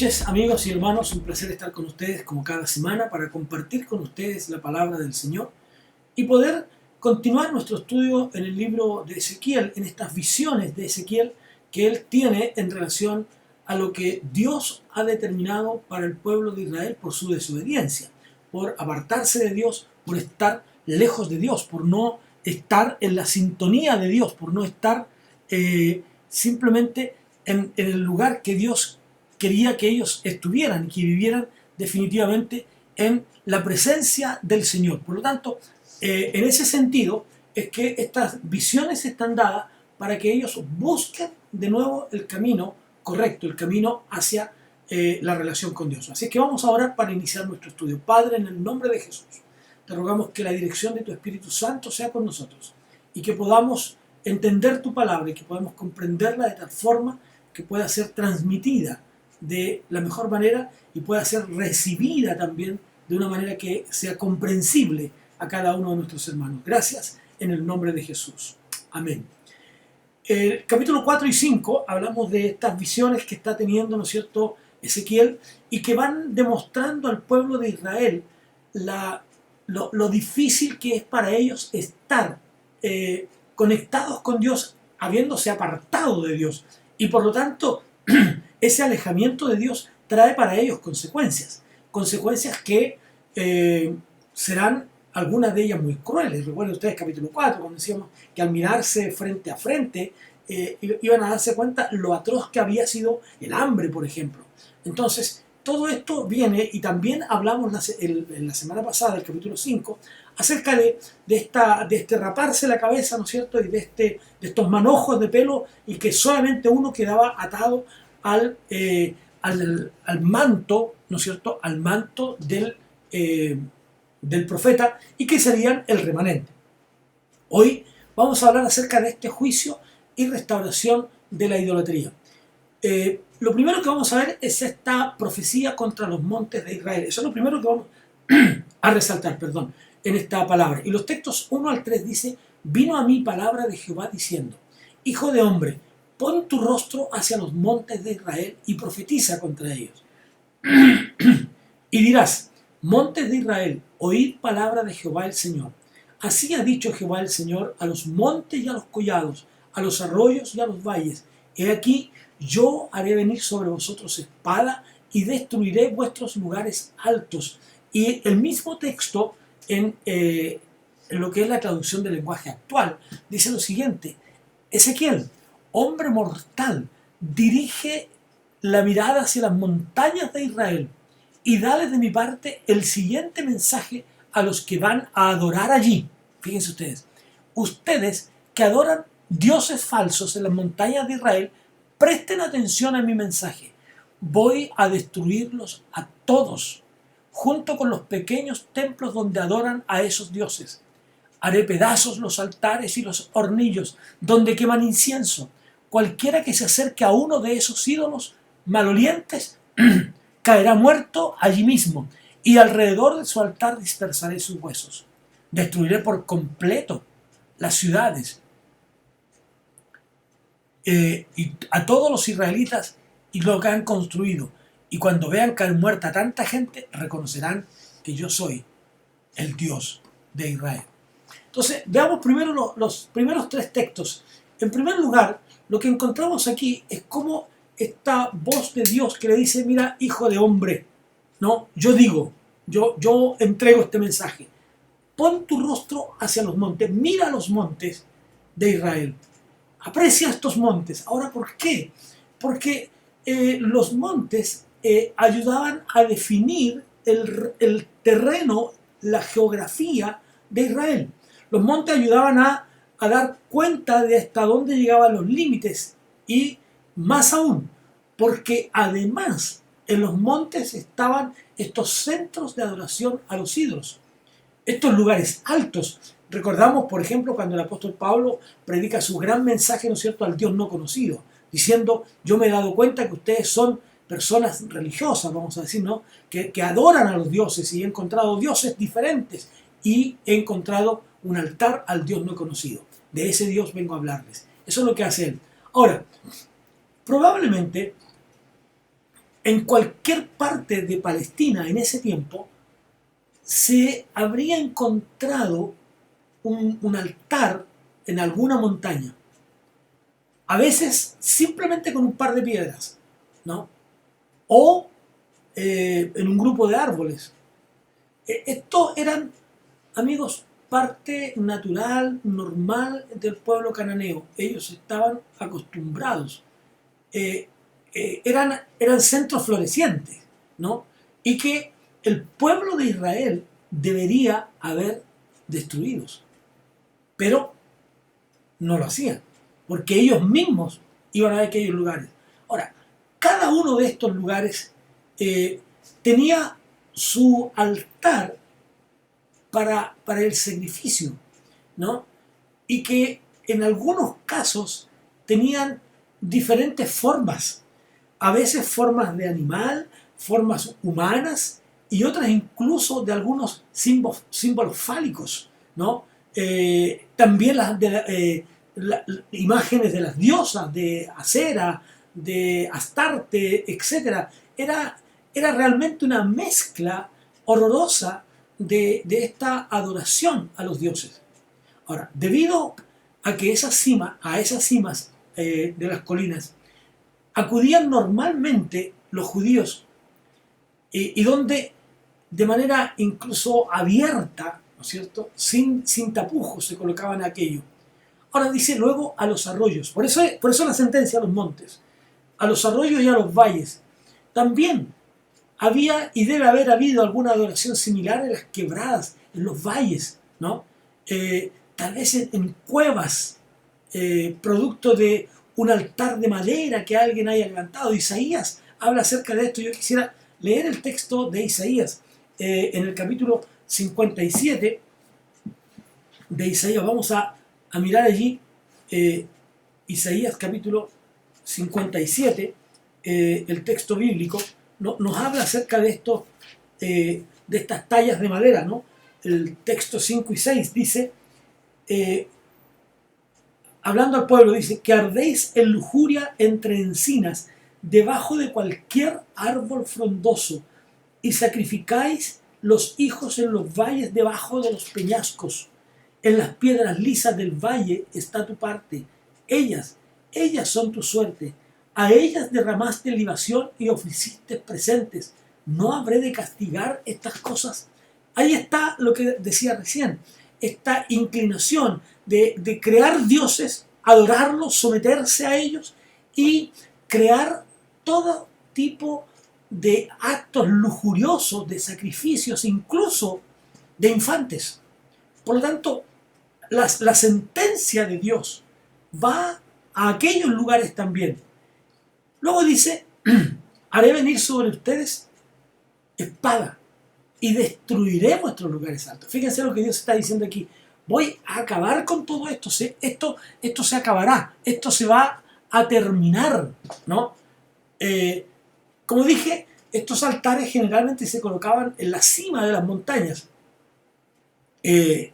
noches, amigos y hermanos, un placer estar con ustedes como cada semana para compartir con ustedes la palabra del Señor y poder continuar nuestro estudio en el libro de Ezequiel, en estas visiones de Ezequiel que él tiene en relación a lo que Dios ha determinado para el pueblo de Israel por su desobediencia, por apartarse de Dios, por estar lejos de Dios, por no estar en la sintonía de Dios, por no estar simplemente en el lugar que Dios quería que ellos estuvieran y que vivieran definitivamente en la presencia del Señor. Por lo tanto, en ese sentido es que estas visiones están dadas para que ellos busquen de nuevo el camino correcto, el camino hacia la relación con Dios. Así que vamos a orar para iniciar nuestro estudio. Padre, en el nombre de Jesús, te rogamos que la dirección de tu Espíritu Santo sea con nosotros y que podamos entender tu palabra y que podamos comprenderla de tal forma que pueda ser transmitida de la mejor manera y pueda ser recibida también de una manera que sea comprensible a cada uno de nuestros hermanos. Gracias en el nombre de Jesús. Amén. El capítulo 4 y 5 hablamos de estas visiones que está teniendo, ¿no es cierto?, Ezequiel, y que van demostrando al pueblo de Israel lo difícil que es para ellos estar conectados con Dios, habiéndose apartado de Dios. Y por lo tanto, ese alejamiento de Dios trae para ellos consecuencias. Consecuencias que serán algunas de ellas muy crueles. Recuerden ustedes capítulo 4, cuando decíamos que al mirarse frente a frente iban a darse cuenta lo atroz que había sido el hambre, por ejemplo. Entonces, todo esto viene, y también hablamos en la semana pasada, el capítulo 5, acerca de este raparse la cabeza, ¿no es cierto?, y de estos manojos de pelo, y que solamente uno quedaba atado al manto, ¿no es cierto?, al manto del profeta, y que serían el remanente. Hoy vamos a hablar acerca de este juicio y restauración de la idolatría. Lo primero que vamos a ver es esta profecía contra los montes de Israel. Eso es lo primero que vamos a resaltar, en esta palabra. Y los textos 1 al 3 dice: vino a mí palabra de Jehová diciendo: hijo de hombre, pon tu rostro hacia los montes de Israel y profetiza contra ellos. Y dirás: montes de Israel, oíd palabra de Jehová el Señor. Así ha dicho Jehová el Señor a los montes y a los collados, a los arroyos y a los valles: he aquí, yo haré venir sobre vosotros espada y destruiré vuestros lugares altos. Y el mismo texto, en lo que es la traducción del lenguaje actual, dice lo siguiente: Ezequiel, hombre mortal, dirige la mirada hacia las montañas de Israel y dale de mi parte el siguiente mensaje a los que van a adorar allí. Fíjense ustedes que adoran dioses falsos en las montañas de Israel, presten atención a mi mensaje. Voy a destruirlos a todos, junto con los pequeños templos donde adoran a esos dioses. Haré pedazos los altares y los hornillos donde queman incienso. Cualquiera que se acerque a uno de esos ídolos malolientes caerá muerto allí mismo, y alrededor de su altar dispersaré sus huesos. Destruiré por completo las ciudades y a todos los israelitas y lo que han construido. Y cuando vean caer muerta tanta gente, reconocerán que yo soy el Dios de Israel. Entonces, veamos primero los primeros tres textos. En primer lugar, lo que encontramos aquí es cómo esta voz de Dios que le dice: mira, hijo de hombre, ¿no? Yo digo, yo entrego este mensaje. Pon tu rostro hacia los montes, mira los montes de Israel. Aprecia estos montes. Ahora, ¿por qué? Porque los montes ayudaban a definir el terreno, la geografía de Israel. Los montes ayudaban a dar cuenta de hasta dónde llegaban los límites, y más aún, porque además en los montes estaban estos centros de adoración a los ídolos, estos lugares altos. Recordamos, por ejemplo, cuando el apóstol Pablo predica su gran mensaje, ¿no es cierto?, al Dios no conocido, diciendo: yo me he dado cuenta que ustedes son personas religiosas, vamos a decir, ¿no?, que adoran a los dioses, y he encontrado dioses diferentes, y he encontrado un altar al Dios no conocido. De ese Dios vengo a hablarles. Eso es lo que hace él. Ahora, probablemente en cualquier parte de Palestina en ese tiempo se habría encontrado un altar en alguna montaña, a veces simplemente con un par de piedras, ¿no? O en un grupo de árboles. Estos eran, amigos, parte natural, normal del pueblo cananeo. Ellos estaban acostumbrados. Eh, eran centros florecientes, ¿no? Y que el pueblo de Israel debería haber destruidos. Pero no lo hacían, porque ellos mismos iban a aquellos lugares. Ahora, cada uno de estos lugares eh, tenía su altar para el sacrificio, ¿no? Y que en algunos casos tenían diferentes formas, a veces formas de animal, formas humanas y otras incluso de algunos símbolos fálicos, ¿no? También imágenes de las diosas, de Acera, de Astarte, etc. Era realmente una mezcla horrorosa de esta adoración a los dioses. Ahora, debido a que a esas cimas de las colinas acudían normalmente los judíos y donde de manera incluso abierta, ¿no es cierto?, sin tapujos se colocaban aquello. Ahora dice luego a los arroyos, por eso la sentencia a los montes, a los arroyos y a los valles. También había y debe haber habido alguna adoración similar en las quebradas, en los valles, ¿no? Tal vez en cuevas, producto de un altar de madera que alguien haya levantado. Isaías habla acerca de esto. Yo quisiera leer el texto de Isaías en el capítulo 57 de Isaías. Vamos a mirar allí Isaías capítulo 57, el texto bíblico. Nos habla acerca de esto, de estas tallas de madera, ¿no? El texto 5 y 6 dice, hablando al pueblo, dice, que ardéis en lujuria entre encinas, debajo de cualquier árbol frondoso, y sacrificáis los hijos en los valles debajo de los peñascos. En las piedras lisas del valle está tu parte. Ellas son tu suerte. A ellas derramaste libación y ofreciste presentes. ¿No habré de castigar estas cosas? Ahí está lo que decía recién, esta inclinación de crear dioses, adorarlos, someterse a ellos y crear todo tipo de actos lujuriosos, de sacrificios, incluso de infantes. Por lo tanto, la sentencia de Dios va a aquellos lugares también. Luego dice, haré venir sobre ustedes espada y destruiré vuestros lugares altos. Fíjense lo que Dios está diciendo aquí. Voy a acabar con todo esto. Esto se acabará. Esto se va a terminar, ¿no? Como dije, estos altares generalmente se colocaban en la cima de las montañas, que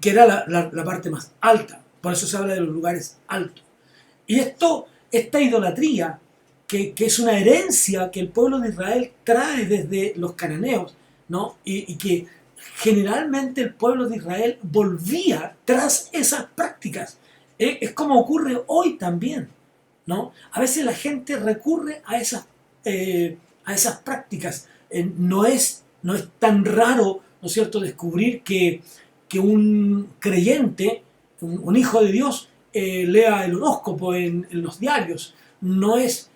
era la parte más alta. Por eso se habla de los lugares altos. Y esta idolatría, que es una herencia que el pueblo de Israel trae desde los cananeos, ¿no? Y que generalmente el pueblo de Israel volvía tras esas prácticas. Es como ocurre hoy también, ¿no? A veces la gente recurre a esas prácticas. No es tan raro, ¿no es cierto?, descubrir que un creyente, un hijo de Dios, lea el horóscopo en los diarios. No es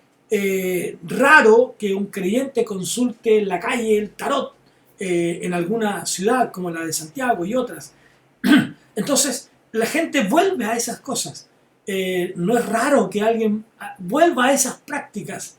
raro que un creyente consulte en la calle el tarot en alguna ciudad como la de Santiago y otras. Entonces, la gente vuelve a esas cosas. No es raro que alguien vuelva a esas prácticas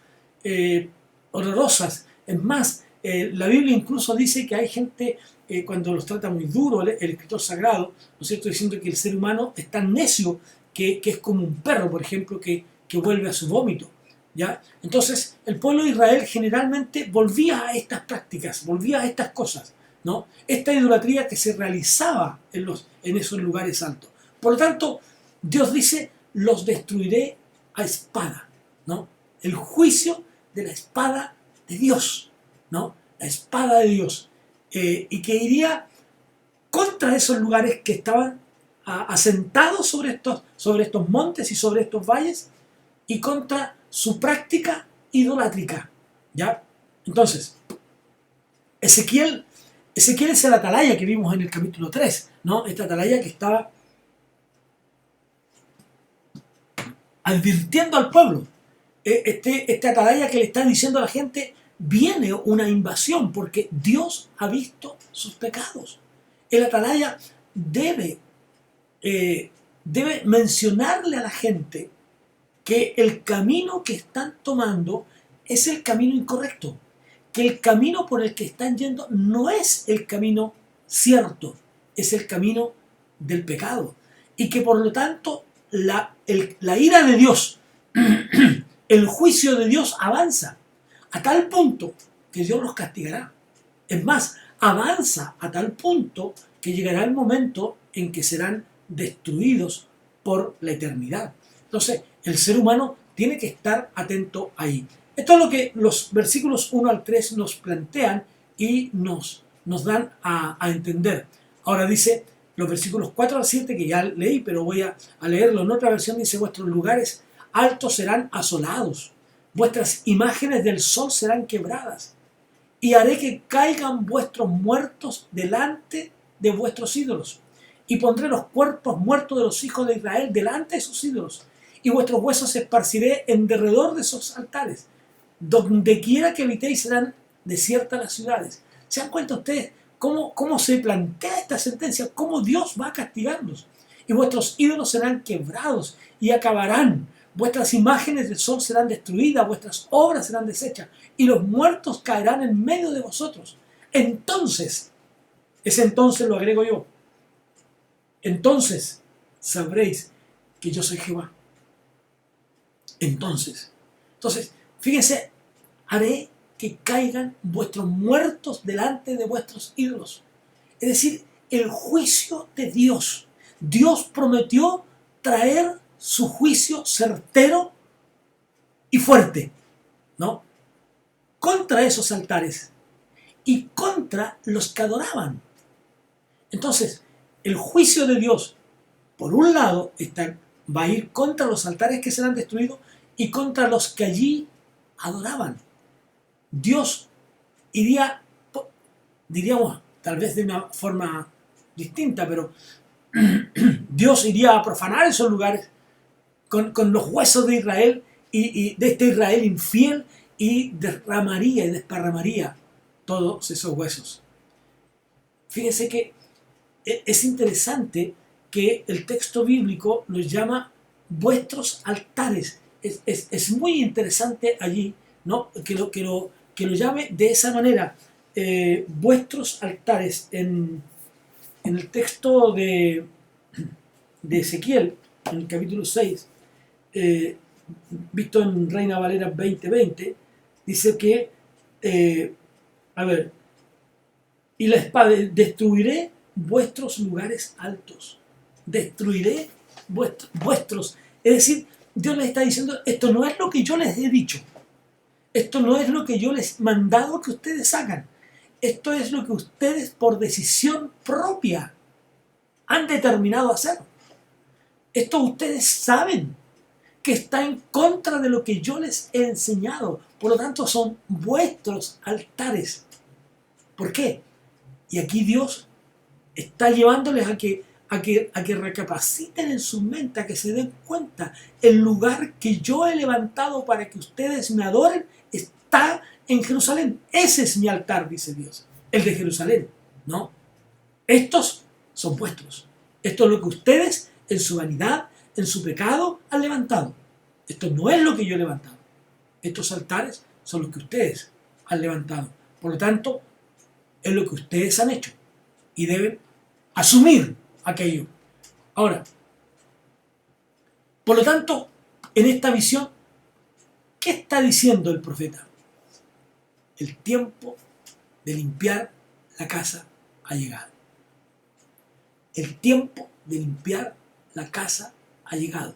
horrorosas. Es más, la Biblia incluso dice que hay gente, cuando los trata muy duro el escritor sagrado, ¿no es cierto?, diciendo que el ser humano es tan necio que es como un perro, por ejemplo, que vuelve a su vómito, ¿ya? Entonces, el pueblo de Israel generalmente volvía a estas prácticas, volvía a estas cosas, ¿no? Esta idolatría que se realizaba en esos lugares altos. Por lo tanto, Dios dice, los destruiré a espada, ¿no? El juicio de la espada de Dios, ¿no? La espada de Dios. Y que iría contra esos lugares que estaban asentados sobre estos montes y sobre estos valles, y contra su práctica idolátrica. ¿Ya? Entonces, Ezequiel es el atalaya que vimos en el capítulo 3, ¿no? Esta atalaya que estaba advirtiendo al pueblo. Este atalaya que le está diciendo a la gente, viene una invasión porque Dios ha visto sus pecados. El atalaya debe mencionarle a la gente que el camino que están tomando es el camino incorrecto, que el camino por el que están yendo no es el camino cierto, es el camino del pecado, y que por lo tanto la ira de Dios, el juicio de Dios avanza a tal punto que Dios los castigará. Es más, avanza a tal punto que llegará el momento en que serán destruidos por la eternidad. Entonces, el ser humano tiene que estar atento ahí. Esto es lo que los versículos 1 al 3 nos plantean y nos dan a entender. Ahora dice los versículos 4 al 7, que ya leí, pero voy a leerlo. En otra versión dice: vuestros lugares altos serán asolados, vuestras imágenes del sol serán quebradas, y haré que caigan vuestros muertos delante de vuestros ídolos, y pondré los cuerpos muertos de los hijos de Israel delante de sus ídolos, y vuestros huesos esparciré en derredor de esos altares. Donde quiera que habitéis serán desiertas las ciudades. ¿Se dan cuenta ustedes cómo se plantea esta sentencia? Cómo Dios va a castigarlos. Y vuestros ídolos serán quebrados y acabarán. Vuestras imágenes del sol serán destruidas, vuestras obras serán deshechas, y los muertos caerán en medio de vosotros. Entonces, ese entonces lo agrego yo, entonces sabréis que yo soy Jehová. Entonces, fíjense, haré que caigan vuestros muertos delante de vuestros ídolos. Es decir, el juicio de Dios. Dios prometió traer su juicio certero y fuerte, ¿no? Contra esos altares y contra los que adoraban. Entonces, el juicio de Dios, por un lado, va a ir contra los altares que serán destruidos y contra los que allí adoraban. Dios iría, diríamos, tal vez de una forma distinta, pero Dios iría a profanar esos lugares con los huesos de Israel y de este Israel infiel, y derramaría y desparramaría todos esos huesos. Fíjense que es interesante que el texto bíblico los llama vuestros altares. Es muy interesante allí, ¿no? que lo llame de esa manera, vuestros altares. En el texto de Ezequiel, en el capítulo 6, visto en Reina Valera 2020, dice que, y la espada, destruiré vuestros lugares altos, destruiré vuestros. Es decir, Dios les está diciendo, esto no es lo que yo les he dicho, esto no es lo que yo les he mandado que ustedes hagan, esto es lo que ustedes por decisión propia han determinado hacer. Esto ustedes saben que está en contra de lo que yo les he enseñado. Por lo tanto, son vuestros altares. ¿Por qué? Y aquí Dios está llevándoles a que recapaciten en su mente, a que se den cuenta. El lugar que yo he levantado para que ustedes me adoren está en Jerusalén. Ese es mi altar, dice Dios. El de Jerusalén, ¿no? Estos son vuestros. Esto es lo que ustedes, en su vanidad, en su pecado, han levantado. Esto no es lo que yo he levantado. Estos altares son los que ustedes han levantado. Por lo tanto, es lo que ustedes han hecho. Y deben asumir aquello. Ahora, por lo tanto, en esta visión, ¿qué está diciendo el profeta? El tiempo de limpiar la casa ha llegado. El tiempo de limpiar la casa ha llegado.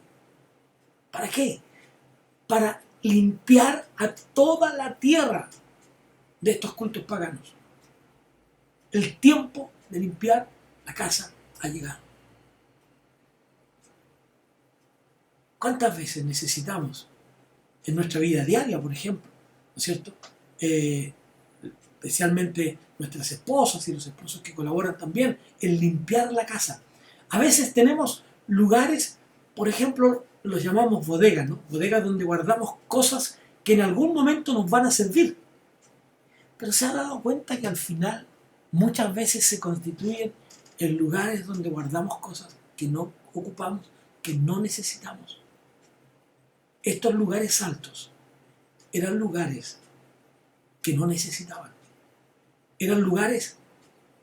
¿Para qué? Para limpiar a toda la tierra. de estos cultos paganos. El tiempo de limpiar la casa ha llegado. ¿Cuántas veces necesitamos en nuestra vida diaria, por ejemplo, ¿no es cierto? Especialmente nuestras esposas y los esposos que colaboran también en limpiar la casa. A veces tenemos lugares, por ejemplo, los llamamos bodegas, ¿no? Bodegas donde guardamos cosas que en algún momento nos van a servir. Pero se ha dado cuenta que al final muchas veces se constituyen en lugares donde guardamos cosas que no ocupamos, que no necesitamos. Estos lugares altos eran lugares que no necesitaban. Eran lugares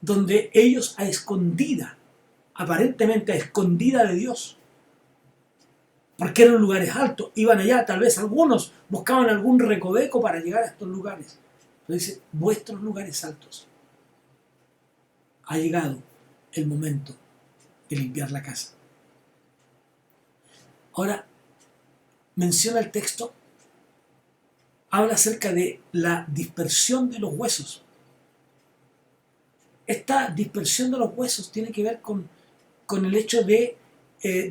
donde ellos a escondida, aparentemente a escondida de Dios, porque eran lugares altos, iban allá, tal vez algunos buscaban algún recoveco para llegar a estos lugares. Pero dice, vuestros lugares altos. Ha llegado el momento de limpiar la casa. Ahora, menciona el texto, habla acerca de la dispersión de los huesos. Esta dispersión de los huesos tiene que ver con el hecho de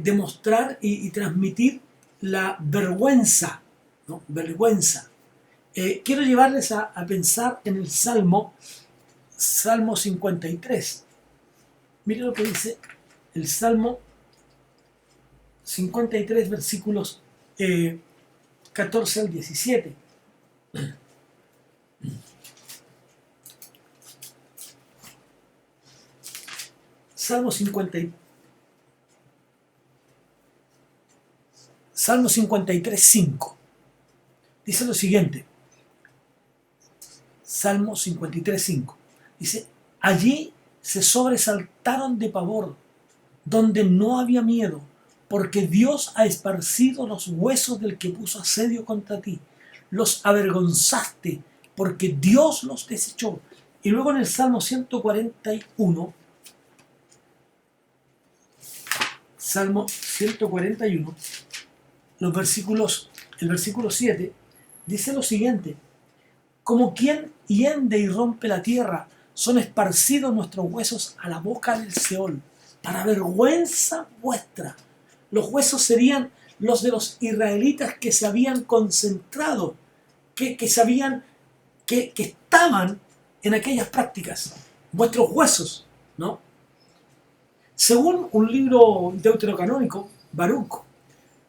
demostrar y transmitir la vergüenza, ¿no? Vergüenza. Quiero llevarles a pensar en el Salmo 53. Miren lo que dice el Salmo 53, versículos 14 al 17. Salmo 53, 5. Dice lo siguiente. Salmo 53, 5. Dice, allí se sobresaltaron de pavor, donde no había miedo, porque Dios ha esparcido los huesos del que puso asedio contra ti. Los avergonzaste, porque Dios los desechó. Y luego en el Salmo 141, Salmo 141, el versículo 7, dice lo siguiente: como quien hiende y rompe la tierra, son esparcidos nuestros huesos a la boca del Seol, para vergüenza vuestra. Los huesos serían los de los israelitas que se habían concentrado, que estaban en aquellas prácticas. Vuestros huesos, ¿no? Según un libro deuterocanónico, Baruch,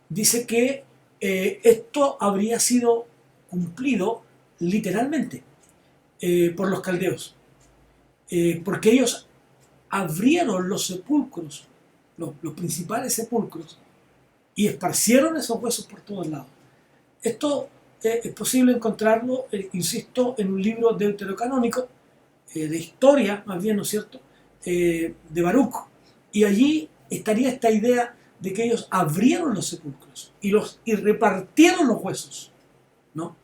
dice que esto habría sido cumplido literalmente por los caldeos, porque ellos abrieron los sepulcros, los principales sepulcros, y esparcieron esos huesos por todos lados. Esto es posible encontrarlo, insisto, en un libro deuterocanónico, de historia, más bien, ¿no es cierto?, de Baruch. Y allí estaría esta idea de que ellos abrieron los sepulcros y repartieron los huesos, ¿no?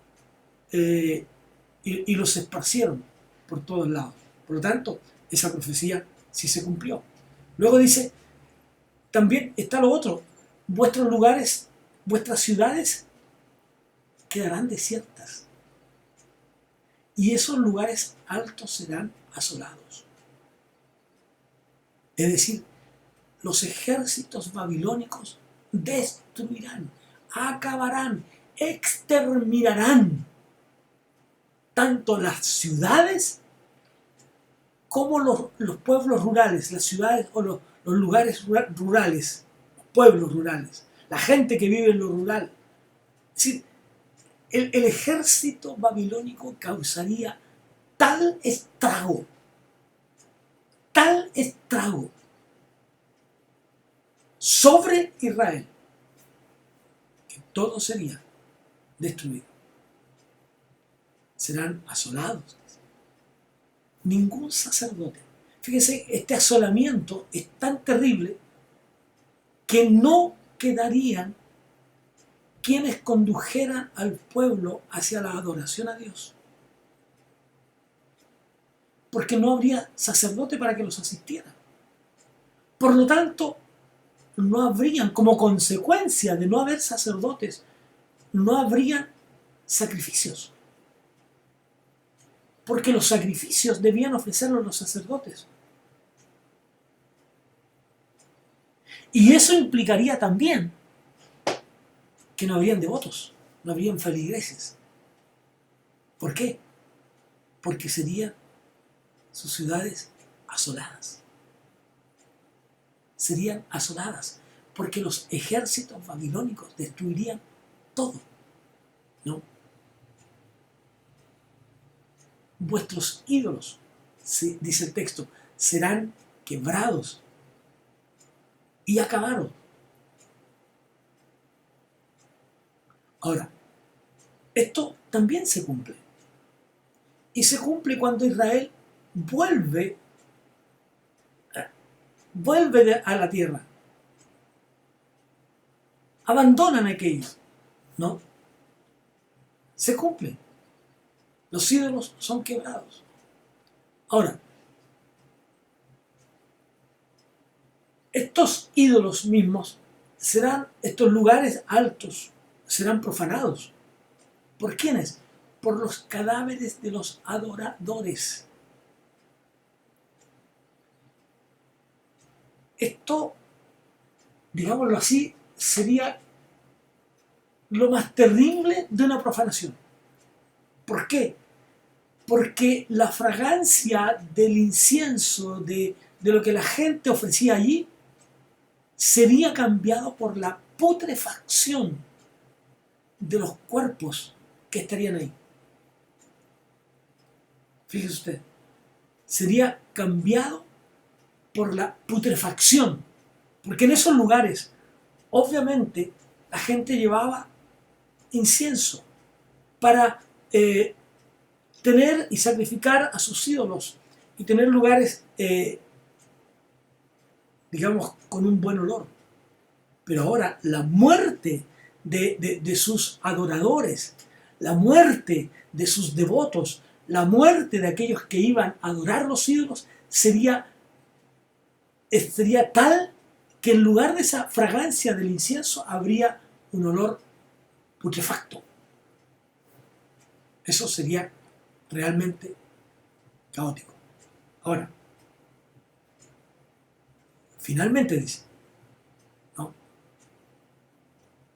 Y los esparcieron por todos lados. Por lo tanto, esa profecía sí se cumplió. Luego dice, también está lo otro, vuestros lugares, vuestras ciudades quedarán desiertas, y esos lugares altos serán asolados. Es decir, los ejércitos babilónicos destruirán, acabarán, exterminarán tanto las ciudades como los pueblos rurales, las ciudades o los lugares rurales, pueblos rurales, la gente que vive en lo rural. Es decir, el ejército babilónico causaría tal estrago sobre Israel, que todo sería destruido. Serán asolados. Ningún sacerdote. Fíjense, este asolamiento es tan terrible que no quedarían quienes condujeran al pueblo hacia la adoración a Dios, porque no habría sacerdote para que los asistiera. Por lo tanto, no habrían, como consecuencia de no haber sacerdotes, no habrían sacrificios. porque los sacrificios debían ofrecerlos los sacerdotes. Y eso implicaría también que no habrían devotos, no habrían feligreses. ¿Por qué? Porque serían sus ciudades asoladas. Serían asoladas, porque los ejércitos babilónicos destruirían todo, ¿no? Vuestros ídolos, dice el texto, serán quebrados y acabaron. Ahora, esto también se cumple. Y se cumple cuando Israel vuelve a la tierra. Abandonan aquello, ¿no? Se cumple. Los ídolos son quebrados. Ahora, estos ídolos mismos estos lugares altos, serán profanados. ¿Por quiénes? Por los cadáveres de los adoradores. Esto, digámoslo así, sería lo más terrible de una profanación. ¿Por qué? Porque la fragancia del incienso, de lo que la gente ofrecía allí, sería cambiado por la putrefacción de los cuerpos que estarían ahí. Fíjese usted, sería cambiado por la putrefacción, porque en esos lugares, obviamente, la gente llevaba incienso para tener y sacrificar a sus ídolos y tener lugares, digamos, con un buen olor. Pero ahora la muerte de sus adoradores, la muerte de sus devotos, la muerte de aquellos que iban a adorar los ídolos sería tal que en lugar de esa fragancia del incienso habría un olor putrefacto. Eso sería realmente caótico. Ahora, finalmente dice, ¿no?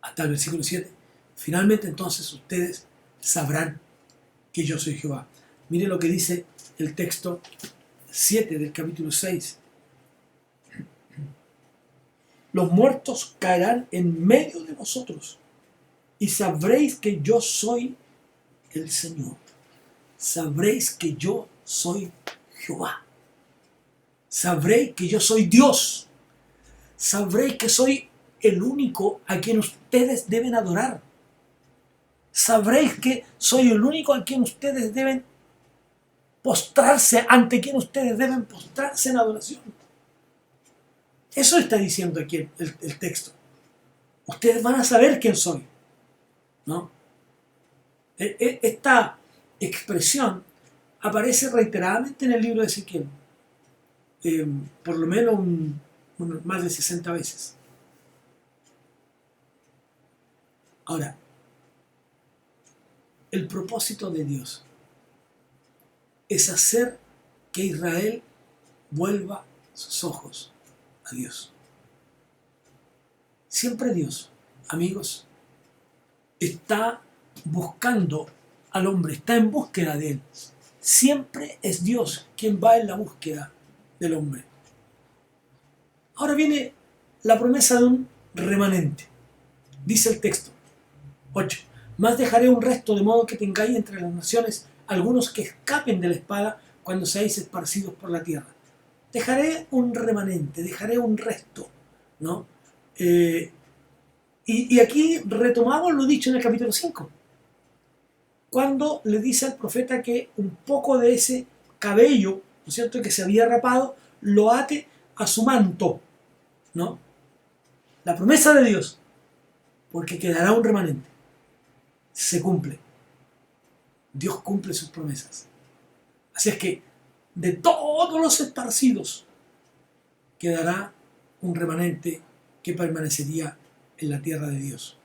Hasta el versículo 7, finalmente entonces ustedes sabrán que yo soy Jehová. Mire lo que dice el texto 7 del capítulo 6. Los muertos caerán en medio de vosotros y sabréis que yo soy el Señor. Sabréis que yo soy Jehová. Sabréis que yo soy Dios. Sabréis que soy el único a quien ustedes deben adorar. Sabréis que soy el único a quien ustedes deben postrarse, ante quien ustedes deben postrarse en adoración. Eso está diciendo aquí el texto. Ustedes van a saber quién soy, ¿no? Esta expresión aparece reiteradamente en el libro de Ezequiel, por lo menos más de 60 veces. Ahora, el propósito de Dios es hacer que Israel vuelva sus ojos a Dios. Siempre Dios, amigos, está buscando al hombre, está en búsqueda de él. Siempre es Dios quien va en la búsqueda del hombre. Ahora viene la promesa de un remanente. Dice el texto 8. Más dejaré un resto, de modo que tengáis entre las naciones algunos que escapen de la espada cuando seáis esparcidos por la tierra. Dejaré un remanente, dejaré un resto, ¿no? Y aquí retomamos lo dicho en el capítulo 5, cuando le dice al profeta que un poco de ese cabello, ¿no es cierto?, que se había rapado, lo ate a su manto, ¿no? La promesa de Dios, porque quedará un remanente, se cumple. Dios cumple sus promesas. Así es que de todos los esparcidos quedará un remanente que permanecería en la tierra de Dios.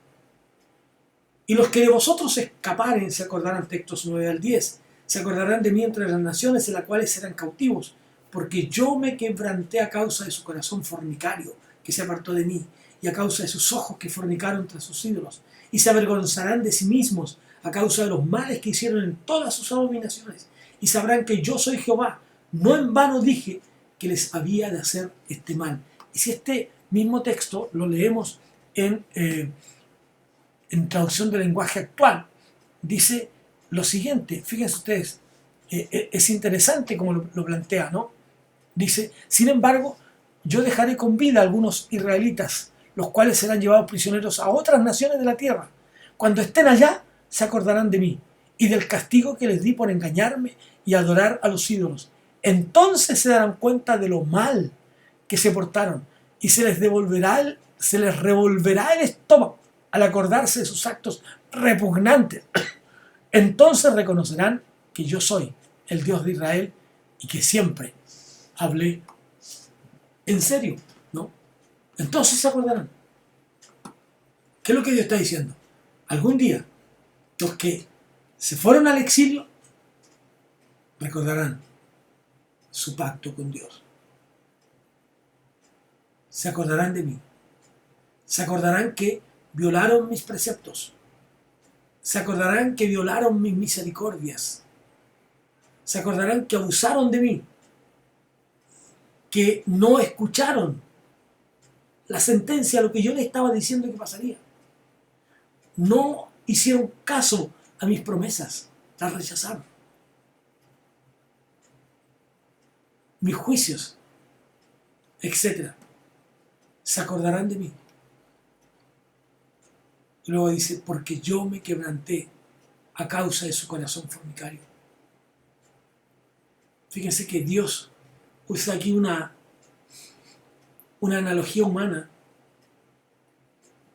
Y los que de vosotros escaparen, se acordarán textos 9 al 10, Se acordarán de mí entre las naciones en las cuales serán cautivos, porque yo me quebranté a causa de su corazón fornicario, que se apartó de mí, y a causa de sus ojos que fornicaron tras sus ídolos, y se avergonzarán de sí mismos a causa de los males que hicieron en todas sus abominaciones, y sabrán que yo soy Jehová. No en vano dije que les había de hacer este mal. Y si este mismo texto lo leemos en traducción del lenguaje actual, dice lo siguiente, fíjense ustedes, es interesante como lo plantea, ¿no? Dice, sin embargo, yo dejaré con vida a algunos israelitas, los cuales serán llevados prisioneros a otras naciones de la tierra. Cuando estén allá, se acordarán de mí y del castigo que les di por engañarme y adorar a los ídolos. Entonces se darán cuenta de lo mal que se portaron y se les revolverá el estómago al acordarse de sus actos repugnantes. Entonces reconocerán que yo soy el Dios de Israel y que siempre hablé en serio, ¿no? Entonces se acordarán. ¿Qué es lo que Dios está diciendo? Algún día, los que se fueron al exilio recordarán su pacto con Dios. Se acordarán de mí. Se acordarán que violaron mis preceptos. Se acordarán que violaron mis misericordias. Se acordarán que abusaron de mí, que no escucharon la sentencia, lo que yo les estaba diciendo que pasaría. No hicieron caso a mis promesas, las rechazaron. Mis juicios, etc. Se acordarán de mí. Y luego dice, porque yo me quebranté a causa de su corazón fornicario. Fíjense que Dios usa aquí una analogía humana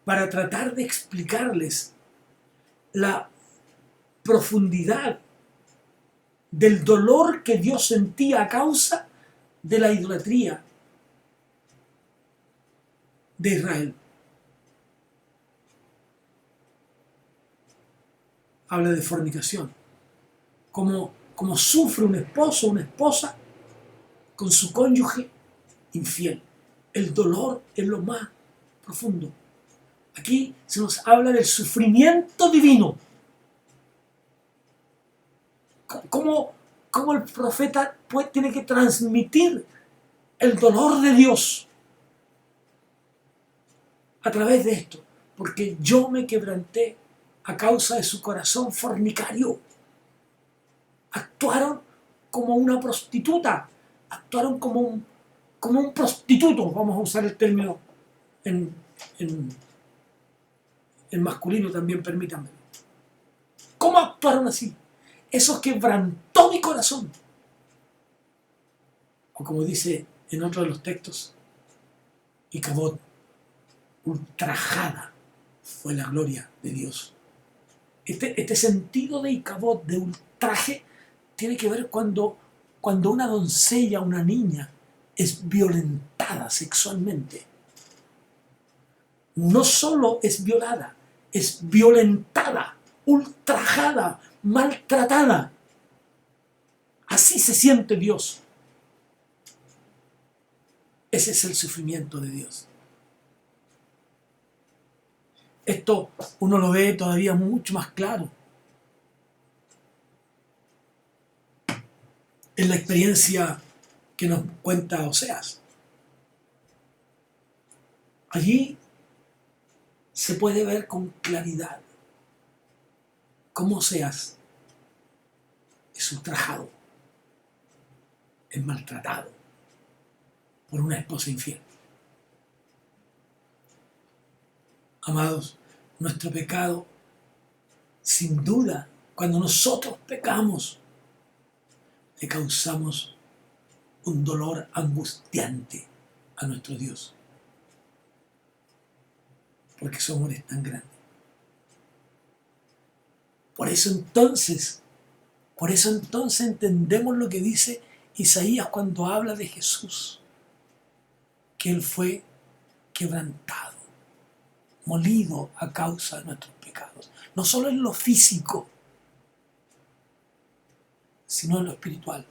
para tratar de explicarles la profundidad del dolor que Dios sentía a causa de la idolatría de Israel. Habla de fornicación. Como sufre un esposo o una esposa con su cónyuge infiel. El dolor es lo más profundo. Aquí se nos habla del sufrimiento divino. ¿Cómo el profeta tiene que transmitir el dolor de Dios a través de esto? Porque yo me quebranté a causa de su corazón fornicario. Actuaron como una prostituta, actuaron como un prostituto, vamos a usar el término en masculino también, permítanme. ¿Cómo actuaron así? Eso quebrantó mi corazón. O como dice en otro de los textos, Icabod, ultrajada fue la gloria de Dios. Este sentido de Icabod, de ultraje, tiene que ver cuando una doncella, una niña, es violentada sexualmente. No solo es violada, es violentada, ultrajada, maltratada. Así se siente Dios. Ese es el sufrimiento de Dios. Esto uno lo ve todavía mucho más claro en la experiencia que nos cuenta Oseas. Allí se puede ver con claridad cómo Oseas es ultrajado, es maltratado por una esposa infiel. Amados, nuestro pecado, sin duda, cuando nosotros pecamos, le causamos un dolor angustiante a nuestro Dios. Porque su amor es tan grande. Por eso entonces entendemos lo que dice Isaías cuando habla de Jesús, que Él fue quebrantado, molido a causa de nuestros pecados. No solo en lo físico, sino en lo espiritual.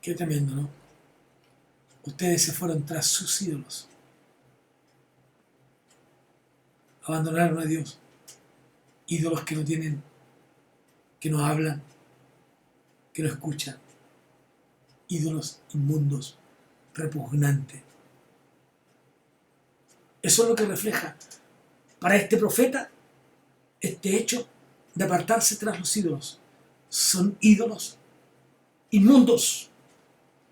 Qué tremendo, ¿no? Ustedes se fueron tras sus ídolos. Abandonaron a Dios. Ídolos que no tienen, que no hablan, que no escuchan. Ídolos inmundos, repugnantes. Eso es lo que refleja para este profeta este hecho de apartarse tras los ídolos. Son ídolos inmundos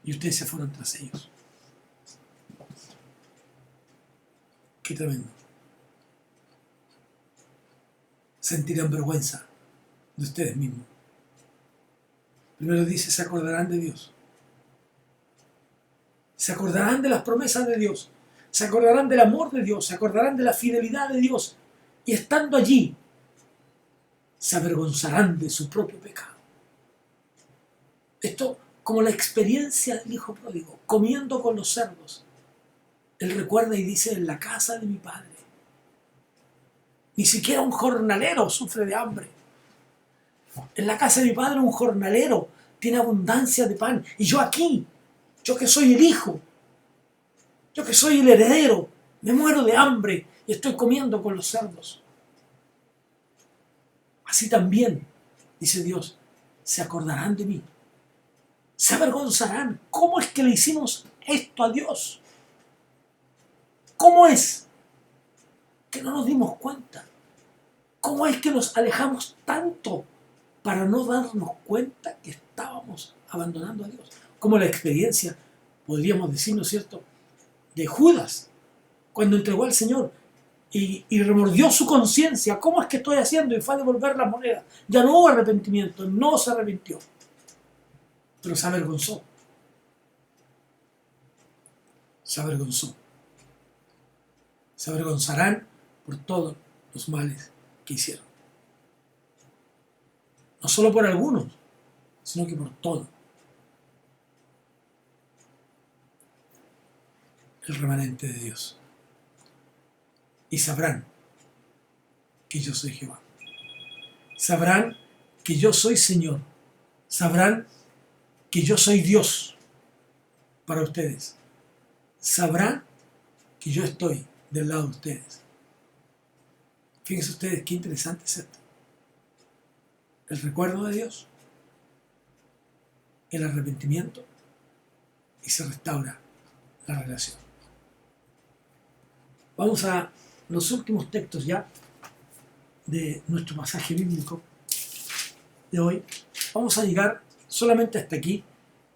y ustedes se fueron tras ellos. Qué tremendo. Sentirán vergüenza de ustedes mismos. Primero dice, se acordarán de Dios. Se acordarán de las promesas de Dios. Se acordarán del amor de Dios. Se acordarán de la fidelidad de Dios. Y estando allí, se avergonzarán de su propio pecado. Esto como la experiencia del hijo pródigo, comiendo con los cerdos. Él recuerda y dice, en la casa de mi padre. Ni siquiera un jornalero sufre de hambre. En la casa de mi padre un jornalero tiene abundancia de pan. Y yo aquí, yo que soy el hijo, yo que soy el heredero, me muero de hambre y estoy comiendo con los cerdos. Así también, dice Dios, se acordarán de mí. Se avergonzarán. ¿Cómo es que le hicimos esto a Dios? ¿Cómo es que no nos dimos cuenta? ¿Cómo es que nos alejamos tanto para no darnos cuenta que estábamos abandonando a Dios? Como la experiencia, podríamos decir, ¿no es cierto?, de Judas, cuando entregó al Señor y remordió su conciencia. ¿Cómo es que estoy haciendo? Y fue a devolver las monedas. Ya no hubo arrepentimiento, no se arrepintió, pero se avergonzó. Se avergonzó. Se avergonzarán por todos los males que hicieron. No solo por algunos, sino que por todos. El remanente de Dios. Y sabrán que yo soy Jehová. Sabrán que yo soy Señor. Sabrán que yo soy Dios para ustedes. Sabrán que yo estoy del lado de ustedes. Fíjense ustedes qué interesante es esto. El recuerdo de Dios, el arrepentimiento, y se restaura la relación. Vamos a los últimos textos ya de nuestro pasaje bíblico de hoy. Vamos a llegar solamente hasta aquí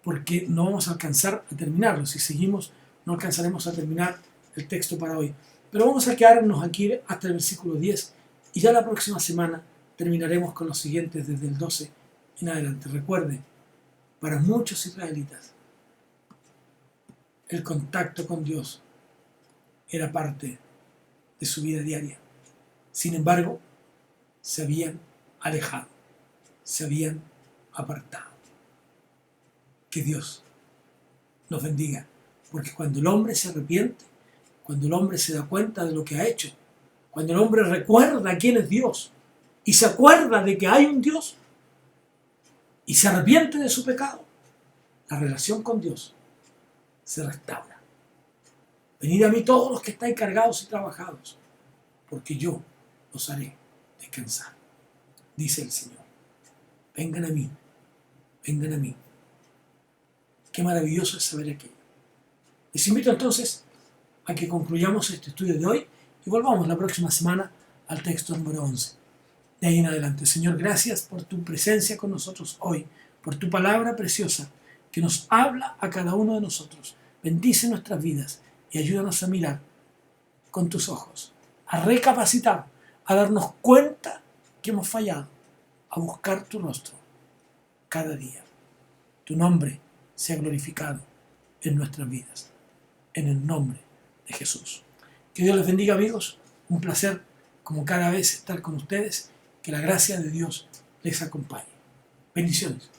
porque no vamos a alcanzar a terminarlo. Si seguimos, no alcanzaremos a terminar el texto para hoy. Pero vamos a quedarnos aquí hasta el versículo 10 y ya la próxima semana terminaremos con los siguientes desde el 12 en adelante. Recuerden, para muchos israelitas, el contacto con Dios era parte de su vida diaria. Sin embargo, se habían alejado, se habían apartado. Que Dios nos bendiga, porque cuando el hombre se arrepiente, cuando el hombre se da cuenta de lo que ha hecho, cuando el hombre recuerda quién es Dios y se acuerda de que hay un Dios y se arrepiente de su pecado, la relación con Dios se restaura. Venid a mí todos los que estáis cargados y trabajados, porque yo os haré descansar, dice el Señor. Vengan a mí, vengan a mí. Qué maravilloso es saber aquello. Les invito entonces a que concluyamos este estudio de hoy y volvamos la próxima semana al texto número 11. De ahí en adelante. Señor, gracias por tu presencia con nosotros hoy, por tu palabra preciosa que nos habla a cada uno de nosotros. Bendice nuestras vidas y ayúdanos a mirar con tus ojos, a recapacitar, a darnos cuenta que hemos fallado, a buscar tu rostro cada día. Tu nombre sea glorificado en nuestras vidas. En el nombre de Jesús. Que Dios les bendiga, amigos. Un placer, como cada vez, estar con ustedes. Que la gracia de Dios les acompañe. Bendiciones.